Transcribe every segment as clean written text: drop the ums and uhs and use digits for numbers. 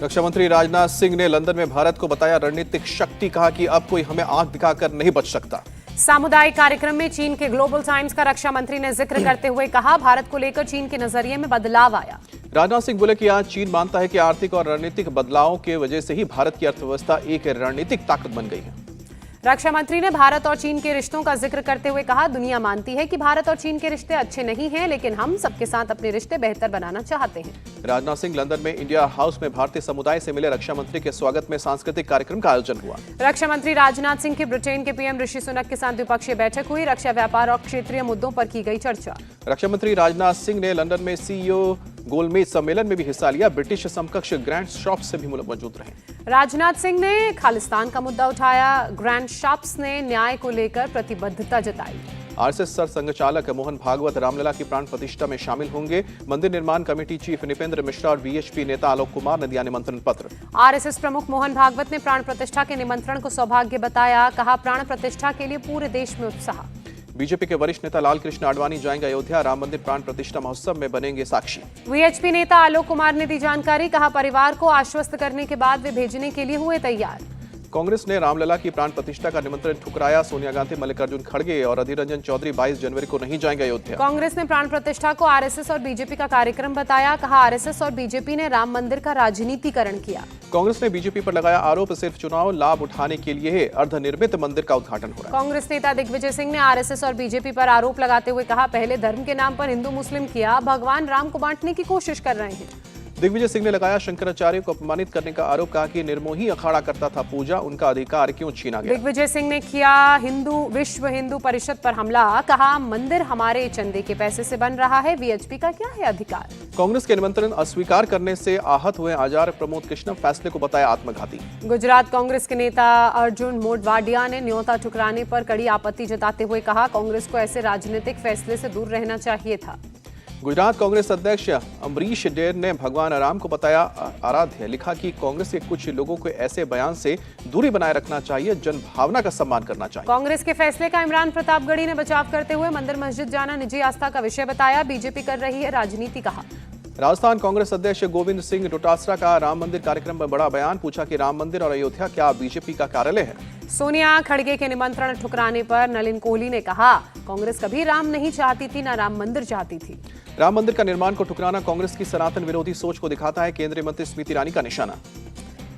रक्षा मंत्री राजनाथ सिंह ने लंदन में भारत को बताया रणनीतिक शक्ति, कहा कि अब कोई हमें आंख दिखाकर नहीं बच सकता। सामुदायिक कार्यक्रम में चीन के ग्लोबल टाइम्स का रक्षा मंत्री ने जिक्र करते हुए कहा, भारत को लेकर चीन के नजरिए में बदलाव आया। राजनाथ सिंह बोले कि आज चीन मानता है कि आर्थिक और रणनीतिक बदलावों की वजह से ही भारत की अर्थव्यवस्था एक रणनीतिक ताकत बन गई है। रक्षा मंत्री ने भारत और चीन के रिश्तों का जिक्र करते हुए कहा, दुनिया मानती है कि भारत और चीन के रिश्ते अच्छे नहीं हैं, लेकिन हम सबके साथ अपने रिश्ते बेहतर बनाना चाहते हैं। राजनाथ सिंह लंदन में इंडिया हाउस में भारतीय समुदाय से मिले रक्षा मंत्री के स्वागत में सांस्कृतिक कार्यक्रम का आयोजन हुआ। रक्षा मंत्री राजनाथ सिंह की ब्रिटेन के पीएम ऋषि सुनक के साथ द्विपक्षीय बैठक हुई। रक्षा व्यापार और क्षेत्रीय मुद्दों पर की गई चर्चा। रक्षा मंत्री राजनाथ सिंह ने लंदन में सीईओ गोलमेज सम्मेलन में भी हिस्सा लिया। ब्रिटिश समकक्ष ग्रैंड शॉप्स से भी मौजूद रहे। राजनाथ सिंह ने खालिस्तान का मुद्दा उठाया। ग्रैंड शॉप्स ने न्याय को लेकर प्रतिबद्धता जताई। आरएसएस सर संघचालक मोहन भागवत रामलला की प्राण प्रतिष्ठा में शामिल होंगे। मंदिर निर्माण कमेटी चीफ निपेंद्र मिश्रा और बीएचपी नेता आलोक कुमार ने दिया निमंत्रण पत्र। आरएसएस प्रमुख मोहन भागवत ने प्राण प्रतिष्ठा के निमंत्रण को सौभाग्य बताया। कहा, प्राण प्रतिष्ठा के लिए पूरे देश में उत्साह। बीजेपी के वरिष्ठ नेता लाल कृष्ण आडवाणी जाएंगे अयोध्या। राम मंदिर प्राण प्रतिष्ठा महोत्सव में बनेंगे साक्षी। वीएचपी नेता आलोक कुमार ने दी जानकारी। कहा, परिवार को आश्वस्त करने के बाद वे भेजने के लिए हुए तैयार। कांग्रेस ने रामलला की प्राण प्रतिष्ठा का निमंत्रण ठुकराया। सोनिया गांधी, मल्लिकार्जुन खड़गे और अधीर रंजन चौधरी 22 जनवरी को नहीं जाएंगे अयोध्या। कांग्रेस ने प्राण प्रतिष्ठा को आरएसएस और बीजेपी का कार्यक्रम बताया। कहा, आरएसएस और बीजेपी ने राम मंदिर का राजनीतिकरण किया। कांग्रेस ने बीजेपी पर लगाया आरोप, सिर्फ चुनाव लाभ उठाने के लिए अर्धनिर्मित मंदिर का उद्घाटन हो रहा है। कांग्रेस नेता दिग्विजय सिंह ने आरएसएस और बीजेपी पर आरोप लगाते हुए कहा, पहले धर्म के नाम पर हिंदू मुस्लिम किया, भगवान राम को बांटने की कोशिश कर रहे हैं। दिग्विजय सिंह ने लगाया शंकराचार्य को अपमानित करने का आरोप, कहा कि निर्मोही अखाड़ा करता था पूजा, उनका अधिकार क्यों छीना गया। दिग्विजय सिंह ने किया विश्व हिंदू परिषद पर हमला। कहा, मंदिर हमारे चंदे के पैसे से बन रहा है, वीएचपी का क्या है अधिकार। कांग्रेस के निमंत्रण अस्वीकार करने से आहत हुए आचार्य प्रमोद कृष्णम, फैसले को बताया आत्मघाती। गुजरात कांग्रेस के नेता अर्जुन मोडवाडिया ने न्योता ठुकराने पर कड़ी आपत्ति जताते हुए कहा, कांग्रेस को ऐसे राजनीतिक फैसले से दूर रहना चाहिए था। गुजरात कांग्रेस अध्यक्ष अम्बरीश डेर ने भगवान राम को बताया आराध्य। लिखा कि कांग्रेस के कुछ लोगों को ऐसे बयान से दूरी बनाए रखना चाहिए, जन भावना का सम्मान करना चाहिए। कांग्रेस के फैसले का इमरान प्रतापगढ़ी ने बचाव करते हुए मंदिर मस्जिद जाना निजी आस्था का विषय बताया। बीजेपी कर रही है राजनीति, कहा। राजस्थान कांग्रेस अध्यक्ष गोविंद सिंह डोटासरा का राम मंदिर कार्यक्रम में बड़ा बयान। पूछा कि राम मंदिर और अयोध्या क्या बीजेपी का कार्यालय है। सोनिया खड़गे के निमंत्रण ठुकराने पर नलिन कोहली ने कहा, कांग्रेस कभी राम नहीं चाहती थी, न राम मंदिर चाहती थी। राम मंदिर का निर्माण को ठुकराना कांग्रेस की सनातन विरोधी सोच को दिखाता है, केंद्रीय मंत्री स्मृति ईरानी का निशाना।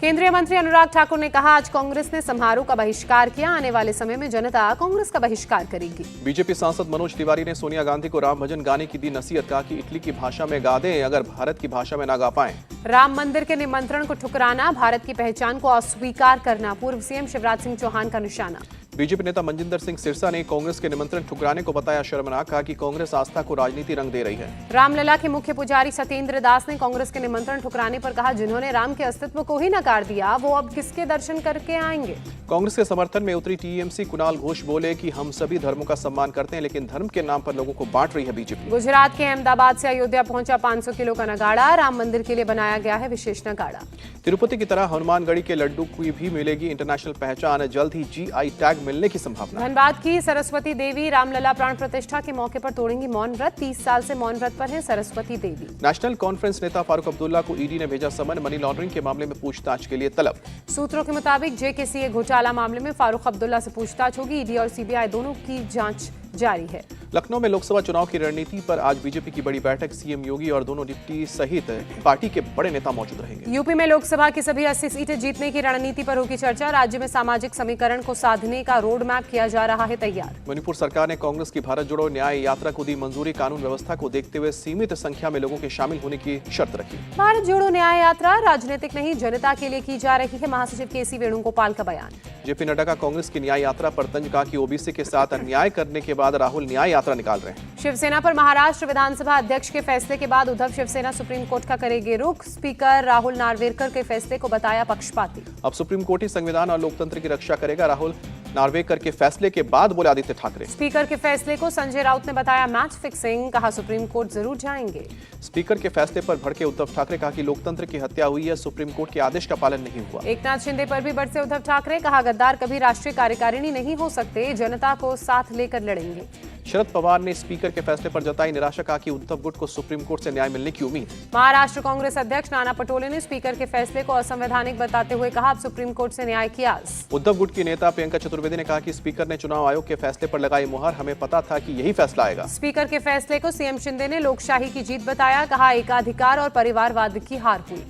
केंद्रीय मंत्री अनुराग ठाकुर ने कहा, आज कांग्रेस ने समारोह का बहिष्कार किया, आने वाले समय में जनता कांग्रेस का बहिष्कार करेगी। बीजेपी सांसद मनोज तिवारी ने सोनिया गांधी को राम भजन गाने की दी नसीहत। कहा कि इटली की भाषा में गा दें, अगर भारत की भाषा में ना गा पाएं। राम मंदिर के निमंत्रण को ठुकराना, भारत की पहचान को अस्वीकार करना, पूर्व सीएम शिवराज सिंह चौहान का निशाना। बीजेपी नेता मनजिंदर सिंह सिरसा ने कांग्रेस के निमंत्रण ठुकराने को बताया शर्मनाक। कहा कि कांग्रेस आस्था को राजनीति रंग दे रही है। रामलला के मुख्य पुजारी सत्येंद्र दास ने कांग्रेस के निमंत्रण ठुकराने पर कहा, जिन्होंने राम के अस्तित्व को ही नकार दिया, वो अब किसके दर्शन करके आएंगे। कांग्रेस के समर्थन में उतरी टीएमसी कुणाल घोष बोले कि हम सभी धर्मों का सम्मान करते हैं, लेकिन धर्म के नाम पर लोगों को बांट रही है बीजेपी। गुजरात के अहमदाबाद से अयोध्या पहुंचा 500 किलो का नगाड़ा। राम मंदिर के लिए बनाया गया है विशेष नगाड़ा। तिरुपति की तरह हनुमानगढ़ी के लड्डू की भी मिलेगी इंटरनेशनल पहचान। जल्द ही जीआई टैग मिलने की संभावना। धनबाद की सरस्वती देवी रामलला प्राण प्रतिष्ठा के मौके पर तोड़ेंगी मौन व्रत। 30 साल से मौन व्रत पर है सरस्वती देवी। नेशनल कॉन्फ्रेंस नेता फारूक अब्दुल्ला को ईडी ने भेजा समन। मनी लॉन्ड्रिंग के मामले में पूछताछ के लिए तलब। सूत्रों के मुताबिक जेकेसीए घोटाला मामले में फारूक अब्दुल्ला से पूछताछ होगी। ईडी और सीबीआई दोनों की जांच जारी है। लखनऊ में लोकसभा चुनाव की रणनीति पर आज बीजेपी की बड़ी बैठक। सीएम योगी और दोनों डिप्टी सहित पार्टी के बड़े नेता मौजूद रहेंगे। यूपी में लोकसभा की सभी 80 सीटें जीतने की रणनीति पर होगी चर्चा। राज्य में सामाजिक समीकरण को साधने का रोड मैप किया जा रहा है तैयार। मणिपुर सरकार ने कांग्रेस की भारत जोड़ो न्याय यात्रा को दी मंजूरी। कानून व्यवस्था को देखते हुए सीमित संख्या में लोगों के शामिल होने की शर्त रखी। भारत जोड़ो न्याय यात्रा राजनीतिक नहीं, जनता के लिए की जा रही है, महासचिव केसी वेणुगोपाल का बयान। जेपी नड्डा का कांग्रेस की न्याय यात्रा पर तंज। कहा कि ओबीसी के साथ अन्याय करने के बाद राहुल न्याय यात्रा निकाल रहे हैं। शिवसेना पर महाराष्ट्र विधानसभा अध्यक्ष के फैसले के बाद उद्धव शिवसेना सुप्रीम कोर्ट का करेगी रुख। स्पीकर राहुल नार्वेकर के फैसले को बताया पक्षपाती। अब सुप्रीम कोर्ट ही संविधान और लोकतंत्र की रक्षा करेगा। राहुल नार्वेकर के फैसले के बाद बोले आदित्य ठाकरे। स्पीकर के फैसले को संजय राउत ने बताया मैच फिक्सिंग। कहा, सुप्रीम कोर्ट जरूर जाएंगे। स्पीकर के फैसले पर भड़के उद्धव ठाकरे। कहा कि लोकतंत्र की हत्या हुई है, सुप्रीम कोर्ट के आदेश का पालन नहीं हुआ। एकनाथ शिंदे पर भी बरसे उद्धव ठाकरे। कहा, गद्दार कभी राष्ट्रीय कार्यकारिणी नहीं हो सकते, जनता को साथ लेकर लड़ेंगे। शरद पवार ने स्पीकर के फैसले पर जताई निराशा, कहा कि उद्धव गुट को सुप्रीम कोर्ट से न्याय मिलने की उम्मीद। महाराष्ट्र कांग्रेस अध्यक्ष नाना पटोले ने स्पीकर के फैसले को असंवैधानिक बताते हुए कहा, अब सुप्रीम कोर्ट से न्याय की आस। उद्धव गुट की नेता प्रियंका चतुर्वेदी ने कहा कि स्पीकर ने चुनाव आयोग के फैसले पर लगाई मुहर, हमें पता था कि यही फैसला आएगा। स्पीकर के फैसले को सीएम शिंदे ने लोकशाही की जीत बताया, कहा एकाधिकार और परिवारवाद की हार हुई।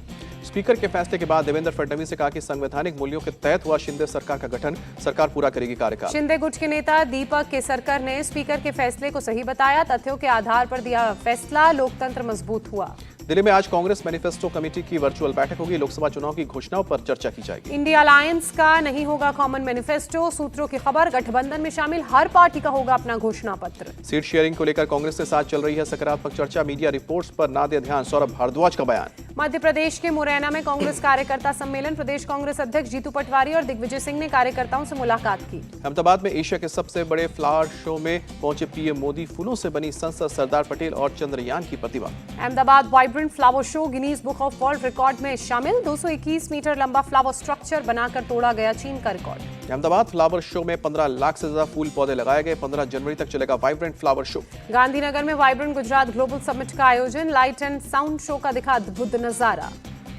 स्पीकर के फैसले के बाद देवेंद्र फडणवीस ने कहा कि संवैधानिक मूल्यों के तहत हुआ शिंदे सरकार का गठन, सरकार पूरा करेगी कार्यकाल। शिंदे गुट के नेता दीपक केसरकर ने स्पीकर के फैसले को सही बताया, तथ्यों के आधार पर दिया फैसला, लोकतंत्र मजबूत हुआ। दिल्ली में आज कांग्रेस मैनिफेस्टो कमेटी की वर्चुअल बैठक होगी, लोकसभा चुनाव की घोषणाओं पर चर्चा की जाएगी। इंडिया अलायंस का नहीं होगा कॉमन मैनिफेस्टो, सूत्रों की खबर, गठबंधन में शामिल हर पार्टी का होगा अपना घोषणा पत्र। सीट शेयरिंग को लेकर कांग्रेस के साथ चल रही है सकारात्मक चर्चा, मीडिया रिपोर्ट्स पर ना दे ध्यान, सौरभ भारद्वाज का बयान। मध्य प्रदेश के मुरैना में कांग्रेस कार्यकर्ता सम्मेलन, प्रदेश कांग्रेस अध्यक्ष जीतू पटवारी और दिग्विजय सिंह ने कार्यकर्ताओं से मुलाकात की। अहमदाबाद में एशिया के सबसे बड़े फ्लावर शो में पहुंचे पीएम मोदी, फूलों से बनी संसद, सरदार पटेल और चंद्रयान की प्रतिमा। Ahmedabad vibrant flower show Guinness Book of World Record में शामिल, 221 मीटर लंबा फ्लावर स्ट्रक्चर बनाकर तोड़ा गया चीन का रिकॉर्ड। अहमदाबाद फ्लावर शो में 15 लाख से ज्यादा फूल पौधे लगाए गए, 15 जनवरी तक चलेगा वाइब्रेंट फ्लावर शो। गांधीनगर में वाइब्रेंट गुजरात ग्लोबल समिट का आयोजन, लाइट एंड साउंड शो का दिखा अद्भुत नजारा।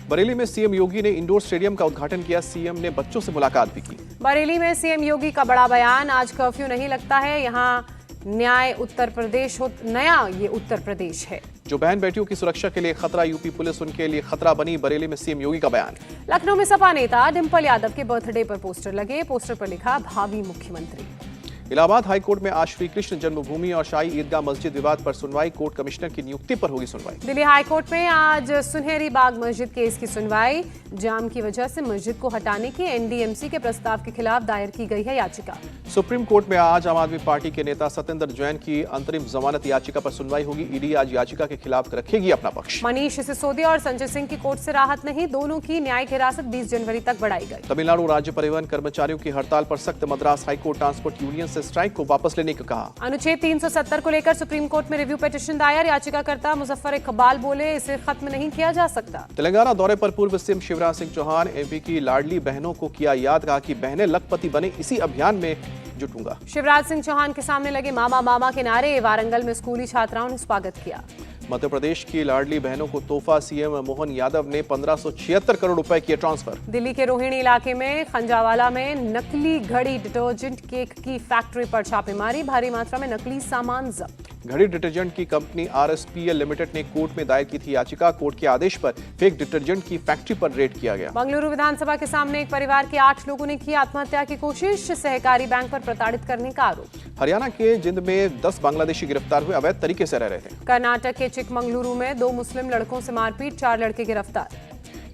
बरेली में सीएम योगी ने इंडोर स्टेडियम का उद्घाटन किया, सीएम ने बच्चों से मुलाकात भी की। बरेली में सीएम योगी का बड़ा बयान, आज कर्फ्यू नहीं लगता है यहाँ, नया उत्तर प्रदेश है। जो बहन बेटियों की सुरक्षा के लिए खतरा, यूपी पुलिस उनके लिए खतरा बनी, बरेली में सीएम योगी का बयान। लखनऊ में सपा नेता डिंपल यादव के बर्थडे पर पोस्टर लगे, पोस्टर पर लिखा भावी मुख्यमंत्री। इलाहाबाद हाईकोर्ट में आज श्री कृष्ण जन्मभूमि और शाही ईदगाह मस्जिद विवाद पर सुनवाई, कोर्ट कमिश्नर की नियुक्ति पर होगी सुनवाई। दिल्ली हाईकोर्ट में आज सुनहरी बाग मस्जिद केस की सुनवाई, जाम की वजह से मस्जिद को हटाने की एनडीएमसी के प्रस्ताव के खिलाफ दायर की गई है याचिका। सुप्रीम कोर्ट में आज आम आदमी पार्टी के नेता सत्येंद्र जैन की अंतरिम जमानत याचिका पर सुनवाई होगी, ईडी आज याचिका के खिलाफ रखेगी अपना पक्ष। मनीष सिसोदिया और संजय सिंह की कोर्ट से राहत नहीं, दोनों की न्यायिक हिरासत 20 जनवरी तक बढ़ाई गई। तमिलनाडु राज्य परिवहन कर्मचारियों की हड़ताल पर सख्त, मद्रास हाईकोर्ट ट्रांसपोर्ट यूनियन से स्ट्राइक को वापस लेने को कहा। अनुच्छेद 370 को लेकर सुप्रीम कोर्ट में रिव्यू पिटीशन दायर, याचिकाकर्ता मुजफ्फर इकबाल बोले इसे खत्म नहीं किया जा सकता। तेलंगाना दौरे पर पूर्व सीएम शिवराज सिंह चौहान, एमपी की लाडली बहनों को किया याद, कहा कि बहनें लखपति बने, इसी अभियान में जुटूंगा। शिवराज सिंह चौहान के सामने लगे मामा मामा के नारे, वारंगल में स्कूली छात्राओं ने स्वागत किया। मध्य प्रदेश की लाडली बहनों को तोहफा, सीएम मोहन यादव ने 1576 करोड़ रुपए किए ट्रांसफर। दिल्ली के रोहिणी इलाके में खंजावाला में नकली घड़ी डिटर्जेंट केक की फैक्ट्री पर छापेमारी, भारी मात्रा में नकली सामान जब्त। घड़ी डिटर्जेंट की कंपनी आरएसपीएल लिमिटेड ने कोर्ट में दायर की थी याचिका, कोर्ट के आदेश पर फेक डिटर्जेंट की फैक्ट्री पर रेड किया गया। बंगलुरु विधानसभा के सामने एक परिवार के 8 लोगों ने की आत्महत्या की कोशिश, सहकारी बैंक पर प्रताड़ित करने का आरोप। हरियाणा के जिंद में 10 बांग्लादेशी गिरफ्तार हुए, अवैध तरीके से रह रहे थे। कर्नाटक के चिकमंगलुरु में 2 मुस्लिम लड़कों से मारपीट, 4 लड़के गिरफ्तार।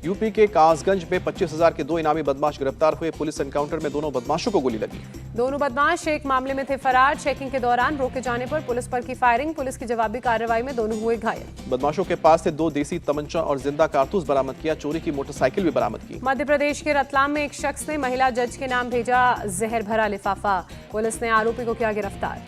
यूपी के कासगंज में 25,000 के 2 इनामी बदमाश गिरफ्तार हुए, पुलिस एनकाउंटर में दोनों बदमाशों को गोली लगी। दोनों बदमाश एक मामले में थे फरार, चेकिंग के दौरान रोके जाने पर पुलिस पर की फायरिंग, पुलिस की जवाबी कार्रवाई में दोनों हुए घायल। बदमाशों के पास से 2 देसी तमंचा और जिंदा कारतूस बरामद किया, चोरी की मोटरसाइकिल भी बरामद की। मध्य प्रदेश के रतलाम में एक शख्स ने महिला जज के नाम भेजा जहर भरा लिफाफा, पुलिस ने आरोपी को किया गिरफ्तार।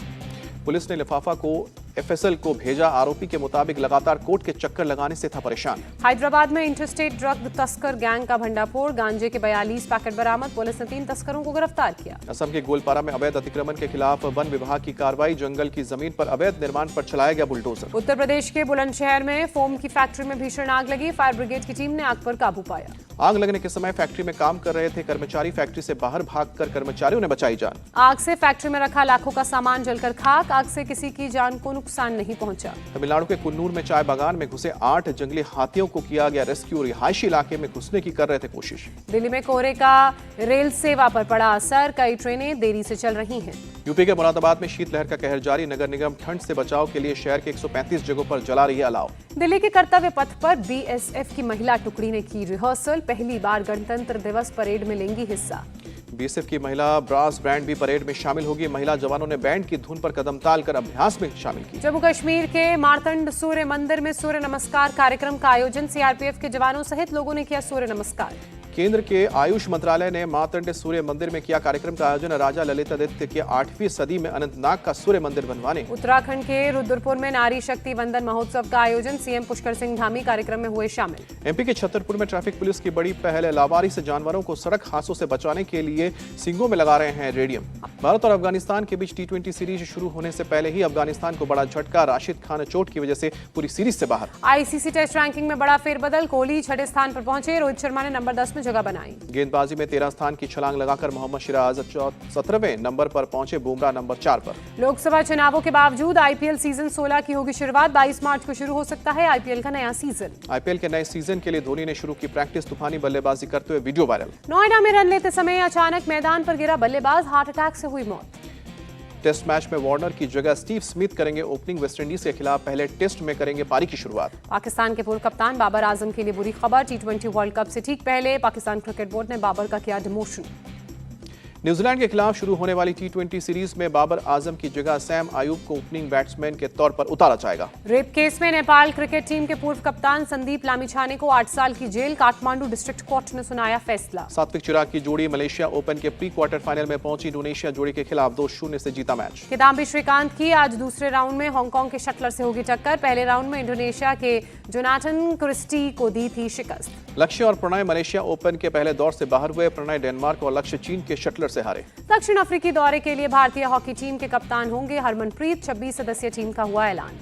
पुलिस ने लिफाफा को एफएसएल को भेजा, आरोपी के मुताबिक लगातार कोर्ट के चक्कर लगाने से था परेशान। हैदराबाद में इंटरस्टेट ड्रग तस्कर गैंग का भंडाफोड़, गांजे के 42 पैकेट बरामद, पुलिस ने 3 तस्करों को गिरफ्तार किया। असम के गोलपारा में अवैध अतिक्रमण के खिलाफ वन विभाग की कार्रवाई, जंगल की जमीन पर अवैध निर्माण पर चलाया गया बुलडोजर। उत्तर प्रदेश के बुलंदशहर में फोम की फैक्ट्री में भीषण आग लगी, फायर ब्रिगेड की टीम ने आग पर काबू पाया। आग लगने के समय फैक्ट्री में काम कर रहे थे कर्मचारी, फैक्ट्री से बाहर भागकर कर्मचारियों ने बचाई जान। आग से फैक्ट्री में रखा लाखों का सामान जलकर खाक, आग से किसी की जान को नुकसान नहीं पहुंचा। तमिलनाडु के कुन्नूर में चाय बागान में घुसे 8 जंगली हाथियों को किया गया रेस्क्यू, रिहायशी इलाके में घुसने की कर रहे थे कोशिश। दिल्ली में कोहरे का रेल सेवा पर पड़ा असर, कई ट्रेनें देरी से चल रही हैं। यूपी के मुरादाबाद में शीतलहर का कहर जारी, नगर निगम ठंड से बचाव के लिए शहर के 135 जगहों पर जला रही है अलाव। दिल्ली के कर्तव्य पथ पर बीएसएफ की महिला टुकड़ी ने की रिहर्सल, पहली बार गणतंत्र दिवस परेड में लेंगी हिस्सा। बीएसएफ की महिला ब्रास बैंड भी परेड में शामिल होगी, महिला जवानों ने बैंड की धुन पर कदम ताल कर अभ्यास में शामिल की। जम्मू कश्मीर के मार्तंड सूर्य मंदिर में सूर्य नमस्कार कार्यक्रम का आयोजन, सीआरपीएफ के जवानों सहित लोगों ने किया सूर्य नमस्कार। केंद्र के आयुष मंत्रालय ने मार्तंड सूर्य मंदिर में किया कार्यक्रम का आयोजन। राजा ललितादित्य के 8वीं सदी में अनंतनाग का सूर्य मंदिर बनवाने। उत्तराखंड के रुद्रपुर में नारी शक्ति वंदन महोत्सव का आयोजन। सीएम पुष्कर सिंह धामी कार्यक्रम में हुए शामिल। एमपी के छतरपुर में ट्रैफिक पुलिस की बड़ी पहल। लावारिस जानवरों को सड़क हादसों से बचाने के लिए सींगों में लगा रहे हैं रेडियम। भारत और अफगानिस्तान के बीच टी20 सीरीज शुरू होने से पहले ही अफगानिस्तान को बड़ा झटका। राशिद खान चोट की वजह से पूरी सीरीज से बाहर। आईसीसी टेस्ट रैंकिंग में बड़ा फेरबदल। कोहली 6ठे स्थान पर पहुंचे। रोहित शर्मा ने नंबर 10 में जगह बनाई। गेंदबाजी में 13 स्थान की छलांग लगाकर मोहम्मद सिराज 17वें नंबर पर पहुंचे। बुमराह नंबर 4 पर। लोकसभा चुनावों के बावजूद आईपीएल सीजन 16 की होगी शुरुआत। 22 मार्च को शुरू हो सकता है आईपीएल का नया सीजन। आईपीएल के नए सीजन के लिए धोनी ने शुरू की प्रैक्टिस। तूफानी बल्लेबाजी करते हुए वीडियो वायरल। नोएडा में रन लेते समय अचानक मैदान पर गिरा बल्लेबाज। हार्ट अटैक से हुई मौत। टेस्ट मैच में वार्नर की जगह स्टीव स्मिथ करेंगे ओपनिंग। वेस्टइंडीज के खिलाफ पहले टेस्ट में करेंगे पारी की शुरुआत। पाकिस्तान के पूर्व कप्तान बाबर आजम के लिए बुरी खबर। टी20 वर्ल्ड कप से ठीक पहले पाकिस्तान क्रिकेट बोर्ड ने बाबर का किया डिमोशन। न्यूजीलैंड के खिलाफ शुरू होने वाली टी20 सीरीज में बाबर आजम की जगह सैम आयूब को ओपनिंग बैट्समैन के तौर पर उतारा जाएगा। रेप केस में नेपाल क्रिकेट टीम के पूर्व कप्तान संदीप लामिछाने को 8 साल की जेल। काठमांडू डिस्ट्रिक्ट कोर्ट ने सुनाया फैसला। सात्विक चिराग की जोड़ी मलेशिया ओपन के प्री क्वार्टर फाइनल में पहुंची। इंडोनेशिया जोड़ी के खिलाफ 2-0 से जीता मैच। किदाम्बी श्रीकांत की आज दूसरे राउंड में हांगकांग के शटलर से होगी टक्कर। पहले राउंड में इंडोनेशिया के जोनाथन क्रिस्टी को दी थी शिकस्त। लक्ष्य और प्रणय मलेशिया ओपन के पहले दौर से बाहर हुए। प्रणय डेनमार्क और लक्ष्य चीन के शटलर से हारे। दक्षिण अफ्रीकी दौरे के लिए भारतीय हॉकी टीम के कप्तान होंगे हरमनप्रीत। 26 सदस्यीय टीम का हुआ ऐलान।